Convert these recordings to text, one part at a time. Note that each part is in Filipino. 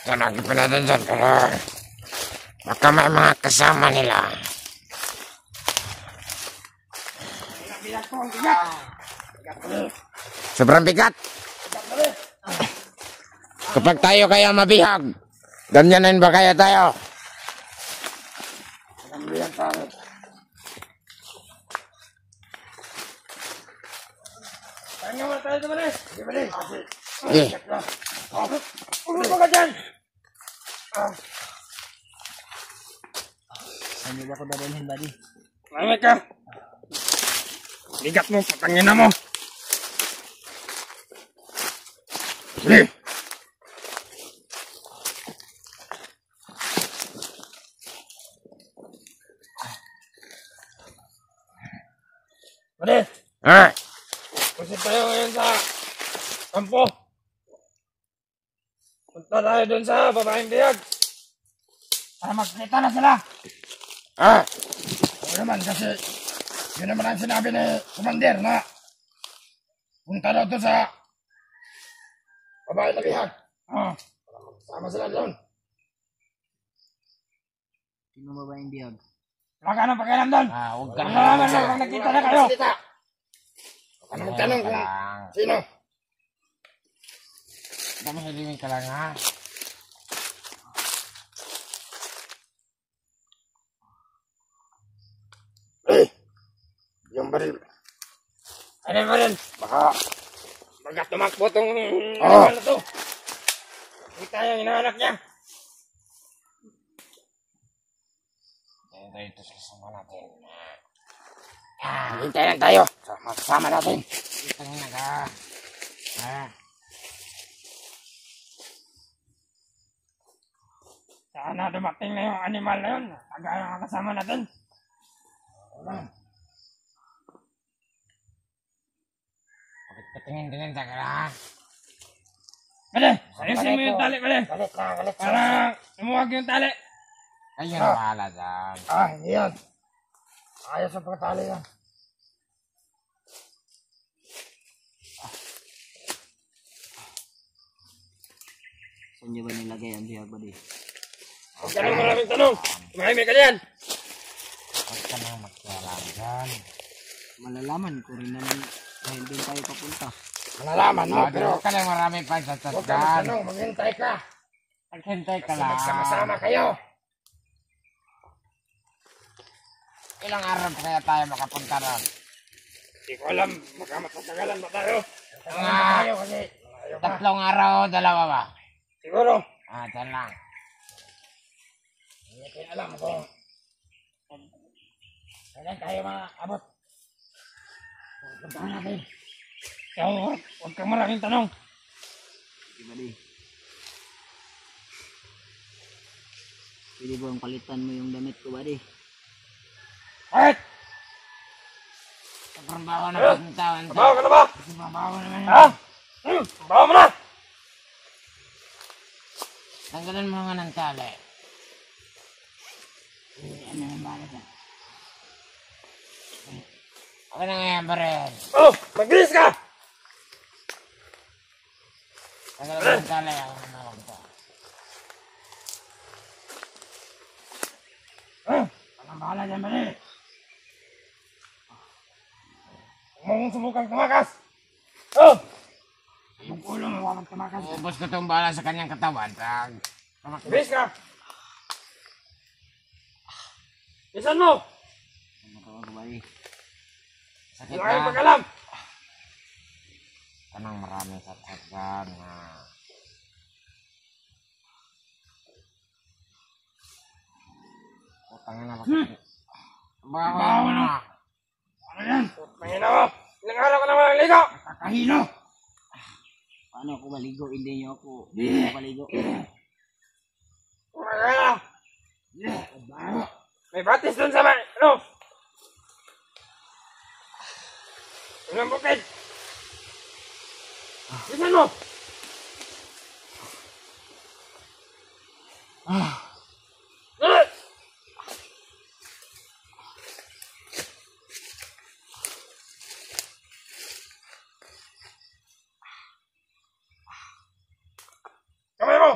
Tanagin pa natin dyan, pero baka may mga kasama nila. Sobrang bigat. Kapag tayo kaya mabihag, ganyanin ba kaya tayo? Ano ba ko dadalhin, buddy? Lamig ka. Bigat mo, patangin na mo. Sige. Pare, kasi tayo ngayon sa kampo. Punta tayo dun sa babaeng biyag. Para magkita na sila. Oo naman kasi yun naman ang sinabi ni Commander na punta daw to sa babaeng biyag. Para magsama sila doon. Sino babaeng biyag? Wala ka nang pakialam doon. Huwag ka Wala naman lang pag nagkita na kayo. Huwag ka na magtanong kung sino. Mahilimin ka lang, ha? Yung baril. Ano yung baril? Baka tumakbo tong naman na to. Kita yung inaanak niya. Ito sasama natin. Hintay lang tayo. Magsama natin. Hintay na ka. Sana dumating na yung animal na yun. Kagaya ang kasama natin. Patingin-tingin ka ha. Bale, ayusin mo yung tali, bale. Galit Para lumuwag yung tali. Kayo na bahala dyan. Hindi yan. Ayos ang pagkatali yan. Saan niyo ba nilagay ang biyag, buddy? Huwag ka nang maraming tanong. Mahimik ka dyan. Huwag ka nang magkialam dyan. Malalaman ko rin naman dahil doon tayo papunta. Malalaman mo, pero Huwag ka nang marami pa sa huwag ka tatgan. magtanong. Maghintay ka. Maghintay ka Kasi lang. magsama-sama kayo. Ilang araw pa kaya tayo makapunta ron? Hindi ko alam. Baka matagalan ba tayo? Tayo kasi. 3 araw o 2 ba? Siguro. Dyan lang. Hindi ko alam kung kailan tayo maabot. Puntahan natin. Kaya huwag kang maraming tanong. Sige, buddy. Pwede bang palitan mo yung damit ko, buddy? Kahit! Sobrang bawa na pagkintawan. Bawa ka na ba? Sobrang bawa naman. Ha? Bawa mo na! Tanggalan mo nga ng tali. Ano yung bala dyan? Okay na nga yan, baril. Mag-bilis ka! Tanggalan mo ng tali. Ako na mawag to. Anong bahala dyan, Bali? Huwag mong subukang tumakas! Yung ulo mo, huwag tumakas. Ubus ko itong bala sa kanyang katawan. Bilis ka! Bisan mo! Ano ka ba, buddy? Sakit Wala kang na. pag-alam! Kanang maraming saksakan na. Putangin na bakit. Bawa na. Ano yan? Mahina mo! Ilang araw ka naman ang ligo! Kakahino! Paano ako maligo? Hindi niyo ako maligo. Kumagana! May batis dun sa ano? Ilang bukid! Bisan mo! Dali! Kamay mo!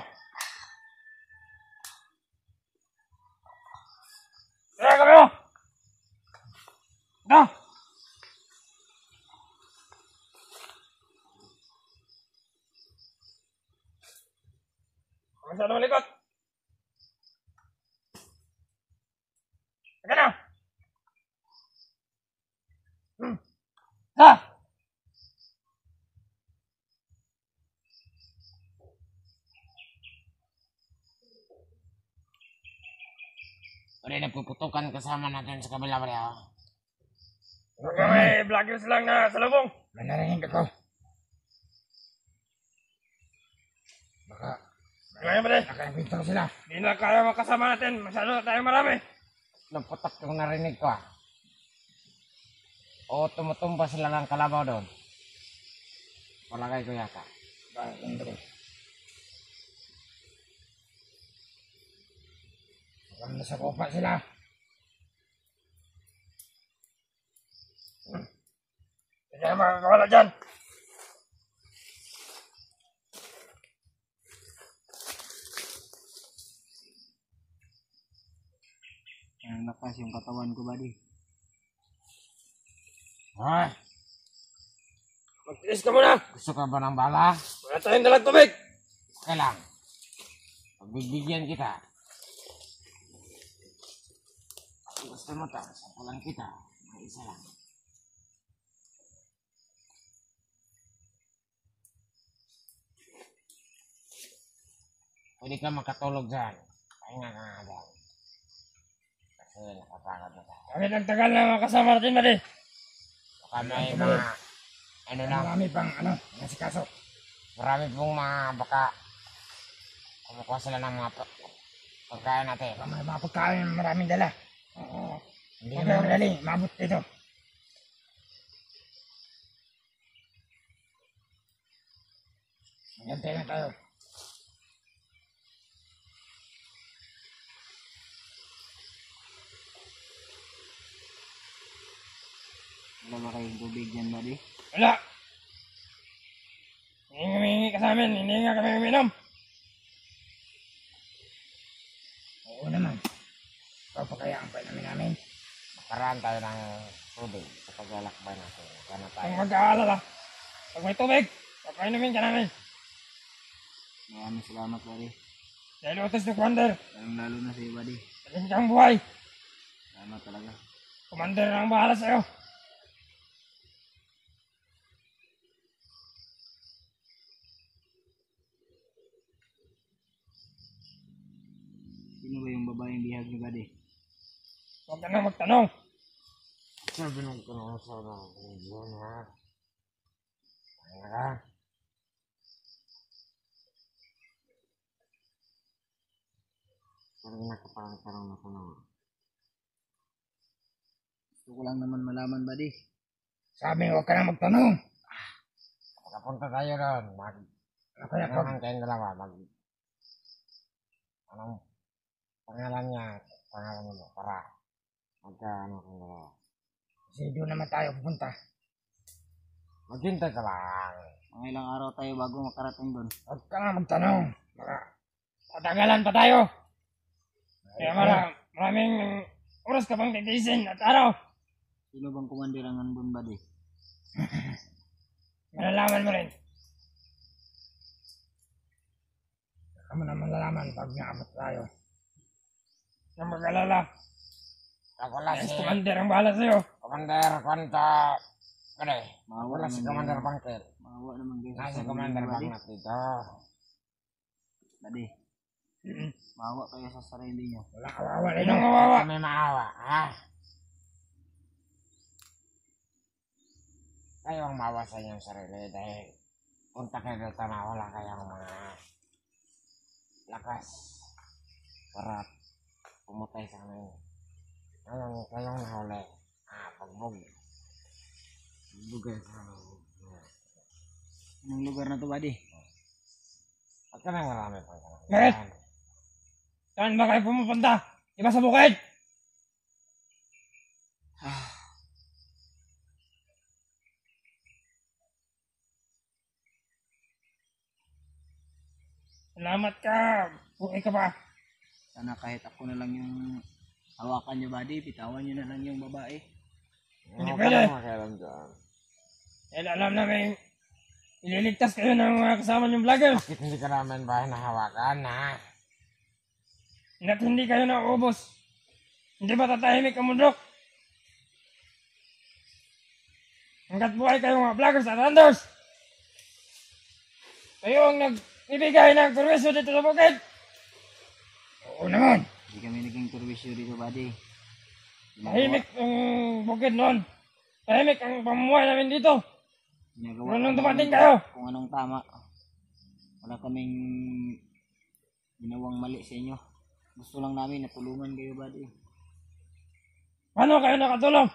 Masyado malikot. Teka na. Ha! Pwede na puputukan kasama natin sa kabila pare. Baka may vloggers lang na sa lubong. May narinig ako. Baka Ngayon pare, nakapinto sila. di na kaya makasama natin. Masyado na tayo marami. Naputak yung narinig ko O tumutumba sila ng kalabaw doon. Palagay ko yata. Baka nasa kopa sila. Hindi na makakawala dyan. Ang lakas yung katawan ko, buddy. Hoy, Magtiis ka muna. gusto ka ba ng bala? Wala tayong dalang tubig. Okay lang. Pagbibigyan kita. Kung gusto mo ta, sapulan kita. May isa lang. Pwede ka makatulog dyan. Pahinga ka nga dyan. Kasi nakapagod na tayo. Kami nagtagal na makasama natin, buddy. Baka may mga, ano lang, Marami pang, nasikaso. marami pong mga baka kumukuha sila ng mga pagkain natin. May mga pagkain, maraming dala. Oo. Hindi naman madali, mabot dito. Magantay na tayo. Wala ba kayong tubig dyan, buddy? Wala. Humingi ka sa amin. Hindi nga kami uminom. Oo naman. Ikaw pa kaya ang painumin namin? Makaraan tayo ng tubig sa paglalakbay natin. Kaya tayo. Kung mag-aalala. Pag may tubig, papainumin ka namin. Maraming salamat, buddy. Dahil utos ni Commander. Lalo na sa'yo, buddy. Sabihin kang buhay. Salamat talaga. Commander ang bahala sa'yo. Sino ba yung babaeng bihag ni buddy? Huwag ka na magtanong. Sabi nung tanong sa yun ha. Pahinga ka. Parang nakaparang ako na. Gusto ko lang naman malaman, buddy. Sabi huwag ka na magtanong. Pagkapunta tayo doon. Ano kaya pag... Naman kayong dalawa. Anong pangalan niya? Pangalan mo para magka ano kayong dalawa. Kasi doon naman tayo pupunta. Maghintay ka lang. Mga ilang araw tayo bago makarating doon. Huwag ka na magtanong. Baka Tatagalan pa tayo. Kaya maraming oras ka pang titiisin at araw. sino bang kumandir ang nandun, buddy? Malalaman mo rin. Saka mo naman lalaman pag naabot tayo. Nang mag-alala. Ako lang Yes, si Commander ang bahala sa'yo. Commander Kwanta. Kade. Maawa Wala si naman Commander kayo. Bangkit. Maawa naman kayo sa Nasi sarili Commander niyo, buddy. Bangkit dito. Buddy, maawa kayo sa sarili niyo. Wala kawawa Sino ang kawawa? Kami maawa. Ha? Kayo ang maawa sa inyong sarili dahil punta kayo dito na wala kayong mga lakas para pumatay sa amin. Kayong nahuli. Pagbog. Pagbugay sa amin. Anong lugar na to, buddy? At ka nang marami pang Bakit? Saan ba kayo pumupunta? Di ba sa bukid? Salamat ka. Buhay ka pa. Sana kahit ako na lang yung hawakan niyo, buddy. Bitawan niyo na lang yung babae. Hindi pwede. Makialam dyan. Dahil alam namin ililigtas kayo ng mga kasama niyong vloggers. Bakit hindi ka naman ba nahawakan, ha? Hanggat hindi kayo naubos. Hindi ba tatahimik ang mundok? Hanggat buhay kayo mga vloggers at hunters. Kayo ang nagbibigay ng perwisyo dito sa bukid. Oo naman. Hindi kami naging perwisyo dito, buddy. Tahimik ang bukid noon. Tahimik ang pamumuhay namin dito. Ginagawa Nung namin dumating kayo. kung anong tama. Wala kaming ginawang mali sa inyo. Gusto lang namin na tulungan kayo, buddy. Paano kayo nakatulong?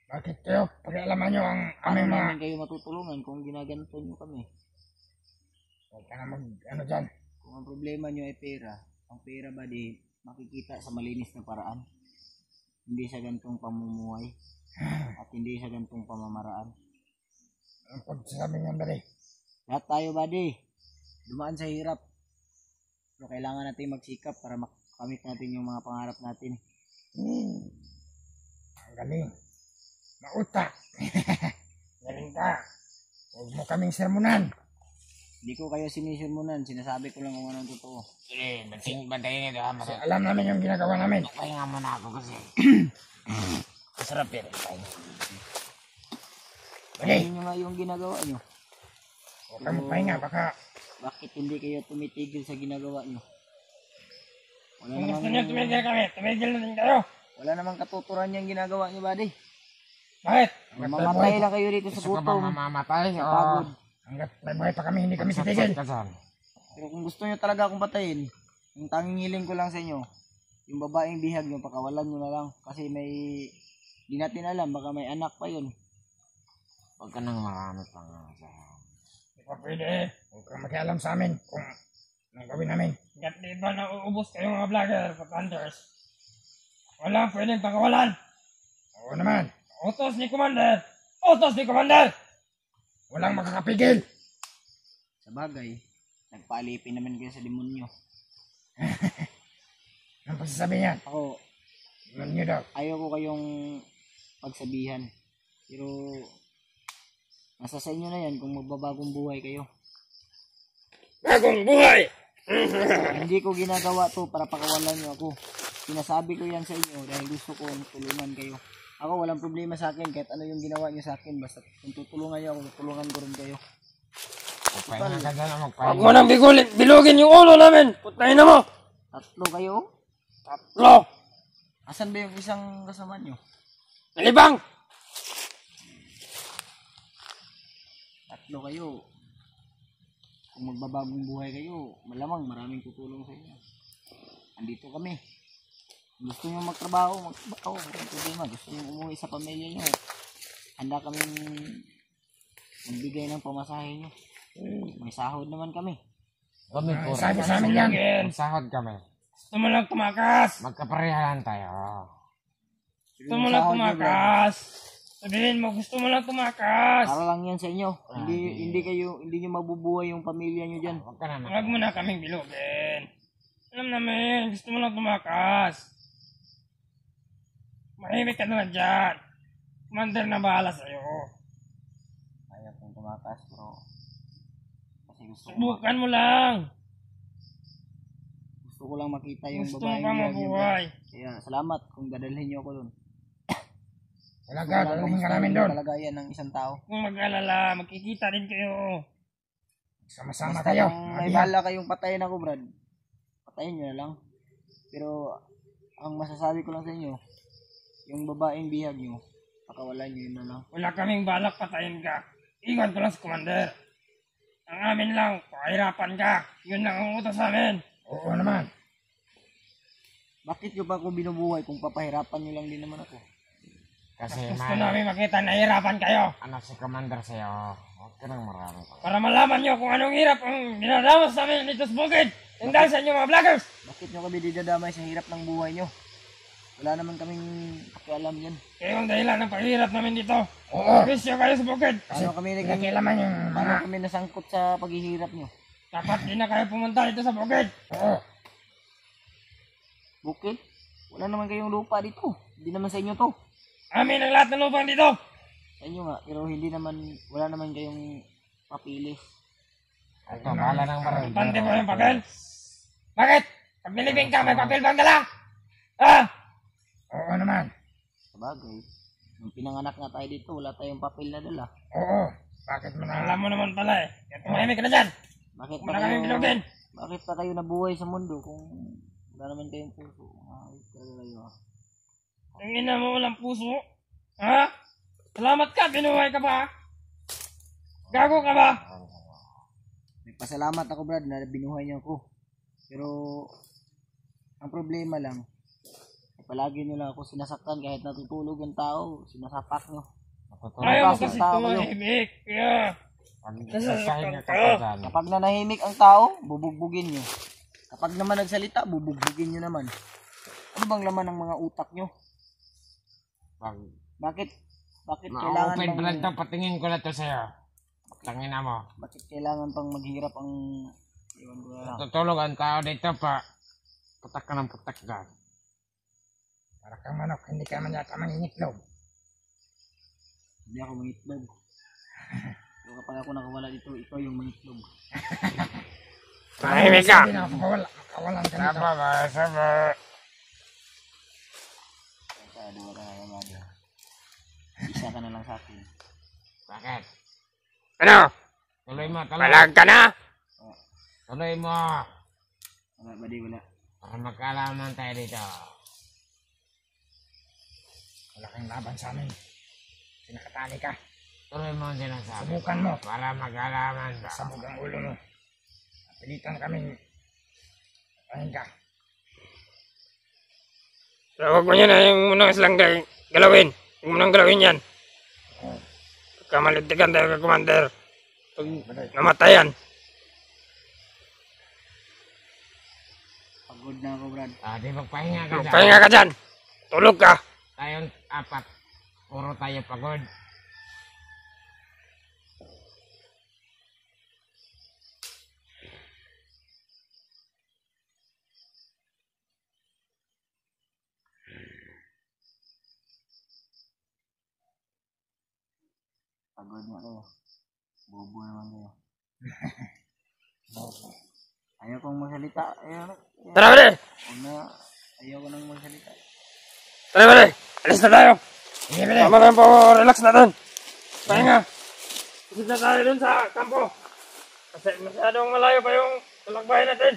Bakit kayo pakialaman nyo ang Paano aming mga... namin kayo matutulungan kung ginaganto nyo kami? Huwag ka na ano dyan. Kung ang problema nyo ay pera, ang pera, buddy, makikita sa malinis na paraan. Hindi sa gantong pamumuhay. At hindi sa gantong pamamaraan. Ang pagsasabi niyan, buddy. Lahat tayo, buddy, dumaan sa hirap. Pero kailangan natin magsikap para makamit natin yung mga pangarap natin. Ang galing. Mautak. Galing ka. Huwag mo kaming sermonan. Hindi ko kayo sinisermonan, sinasabi ko lang kung anong totoo. Sige, bantayin ito, ha? Kasi Alam namin yung ginagawa namin. pahinga muna ako kasi. Masarap yan. Pahinga. Ano nyo nga yung ginagawa nyo? Huwag ka magpahinga, baka... Bakit hindi kayo tumitigil sa ginagawa nyo? Wala Kung gusto namang, niyo tumigil kami, tumigil na din kayo. wala namang katuturan yung ginagawa nyo, buddy. Bakit? Mamamatay lang kayo dito sa Gusto ka ba gutom. mamamatay? Sa O pagod. hanggat may buhay pa kami, hindi kami titigil. ka dyan. Pero kung gusto nyo talaga akong patayin, yung tanging hiling ko lang sa inyo, yung babaeng bihag nyo, pakawalan nyo na lang. Kasi may, di natin alam, baka may anak pa yun. Huwag ka nang marami pang sa... Hindi pa pwede. Huwag kang makialam sa amin kung anong gawin namin. Hanggat di ba nauubos kayo mga vloggers at hunters? Wala pwedeng pakawalan. Oo naman. Utos ni Commander! Utos ni Commander! Walang makakapigil. Sa bagay, nagpaalipin naman kayo sa demonyo. Ang pagsasabi niyan. Ako, Yun nyo daw. ayaw ko kayong pagsabihan. Pero, nasa sa inyo na yan kung magbabagong buhay kayo. Bagong buhay! Hindi ko ginagawa to para pakawalan nyo ako. Sinasabi ko yan sa inyo dahil gusto ko tulungan kayo. Ako walang problema sa akin kahit ano yung ginawa nyo sa akin. Basta kung tutulungan nyo ako, tutulungan ko rin kayo. Magpahinga ka dyan, Huwag magpahinga. mo nang bilugin yung ulo namin! Putayin na mo! Tatlo kayo? Tatlo! Asan ba yung isang kasama nyo? Nalibang! Tatlo kayo. Kung magbabagong buhay kayo, malamang maraming tutulong sa inyo. Andito kami. Kung gusto nyo magtrabaho, walang problema. Gusto nyo umuwi sa pamilya nyo, handa kaming magbigay ng pamasahe nyo. May sahod naman kami. Kami po. Sabi sa amin yan! Sahod kami. Gusto mo lang tumakas! Magkaparehalan tayo. Gusto mo lang tumakas! Sabihin mo, gusto mo lang tumakas! Para lang yan sa inyo. Hindi nyo mabubuhay yung pamilya nyo dyan. Huwag ka na Huwag mo na kaming bilugin. Alam namin, gusto mo lang tumakas. Mahimik ka naman dyan. Commander na bahala sa'yo. Ayaw kong tumakas, bro. Kasi Subukan mo lang. gusto ko lang makita yung Gusto mo babaeng pa bihag nyo. mabuhay. Kaya salamat kung dadalhin nyo ako doon. Talaga, dalhin ka namin doon. Kalagayan ng isang tao. Kung mag-alala, magkikita din kayo. Sama-sama Basta kayo. kung may Madiyan. bala kayong patayin ako, Brad, patayin nyo na lang. Pero, ang masasabi ko lang sa inyo, yung babaeng bihag nyo, pakawalan nyo yun na lang. Wala kaming balak patayin ka. Iwan ko lang sa Commander. Ang amin lang, pakahirapan ka. Yun lang ang utos sa amin. Oo naman. Bakit nyo pa ako binubuhay kung papahirapan nyo lang din naman ako? Kasi Gusto may namin makita na hirapan kayo. anak si Commander sa'yo. Huwag ka nang marami pa. Para malaman nyo kung anong hirap ang dinadamas sa amin dito sa bukid. Yung dahil sa inyo mga vloggers. Bakit nyo kami didadamay sa hirap ng buhay nyo? Wala naman kaming pakialam yan. Kayo ang dahilan ng paghihirap namin dito. Oo. Bisyo kayo sa bukid. Paano kami Nakikialaman yung mga... paano kami nasangkot sa paghihirap nyo? Dapat di na kayo pumunta dito sa bukid. Oo. Bukid? Wala naman kayong lupa dito. Hindi naman sa inyo to. Amin ang lahat ng lupang dito. Sa inyo nga, pero hindi naman, wala naman kayong papilis. Ito, bahala ng baril. Pante mo yung papel? Bakit? Pag nilibing ka, may papel bang dala? Ah? Oo naman. Sabagay, nung pinanganak nga tayo dito, wala tayong papel na dala. Oo. Bakit mo na? Alam mo naman pala eh. Kaya tumahimik ka na dyan. Bakit Huwag mo na kaming bilogin. bakit pa kayo nabuhay sa mundo kung wala naman kayong puso? Ayos talaga kayo. Ang ina mo walang puso. Ha? Salamat ka, binuhay ka pa. Gago ka ba? Nagpasalamat ako, Brad, na binuhay niyo ako. Pero ang problema lang, palagi nyo lang ako sinasaktan kahit natutulog yung tao, sinasapak nyo. Ayaw mo Kasi kasi tao kayo. tumahimik. Yeah. Pag Nasasaktan nasasahin ka. ka dyan, Kapag nanahimik ang tao, bubugbugin nyo. Kapag naman nagsalita, bubugbugin nyo naman. Ano bang laman ng mga utak nyo? pag Bakit kailangan ma-open pang, plan to, patingin ko na to sa'yo. Tangina mo. bakit kailangan pang maghirap ang iwan ko na lang. Tutulog ang tao dito pa. Putak ka ng putak dyan. Para kang manok, hindi ka man yata mangingitlog. Hindi ako mangitlog. Pero kapag ako nakawala dito, ikaw yung mangitlog. Tumahimik ka. Hindi na makawalan ka nito. Saba ba? Saba. Kaya dua ka na naman. Isa ka na lang sa akin. Bakit? Ano? Tuloy mo, tuloy. Balag ka na? Tuloy mo. Wala ba di wala? Para magkaalaman tayo dito. Wala kang laban sa amin. Sinakatali ka. Tuloy mo ang sinasabi. Subukan mo. Para magkaalaman ba? Sabog ang ulo mo. Pilitan kaming pahin ka. Pero huwag mo yan na yung munang silang galawin. Huwag mo nang galawin yan. Pagka malintikan tayo ka, Commander. Pag namatayan. Pagod na ako, Brad. Di magpahinga ka dyan. Pahinga ka dyan. Tulog ka. Tayong apat. Puro tayo pagod. Pagod na kayo. Bobo naman kayo. Ayaw kong magsalita. Tara, pare. Ayaw ko nang magsalita. Tara, pare. Alis na tayo. Tama na po. Relax natin. Pahinga. Isip na tayo dun sa kampo. Kasi masyadong malayo pa yung talakbayan natin.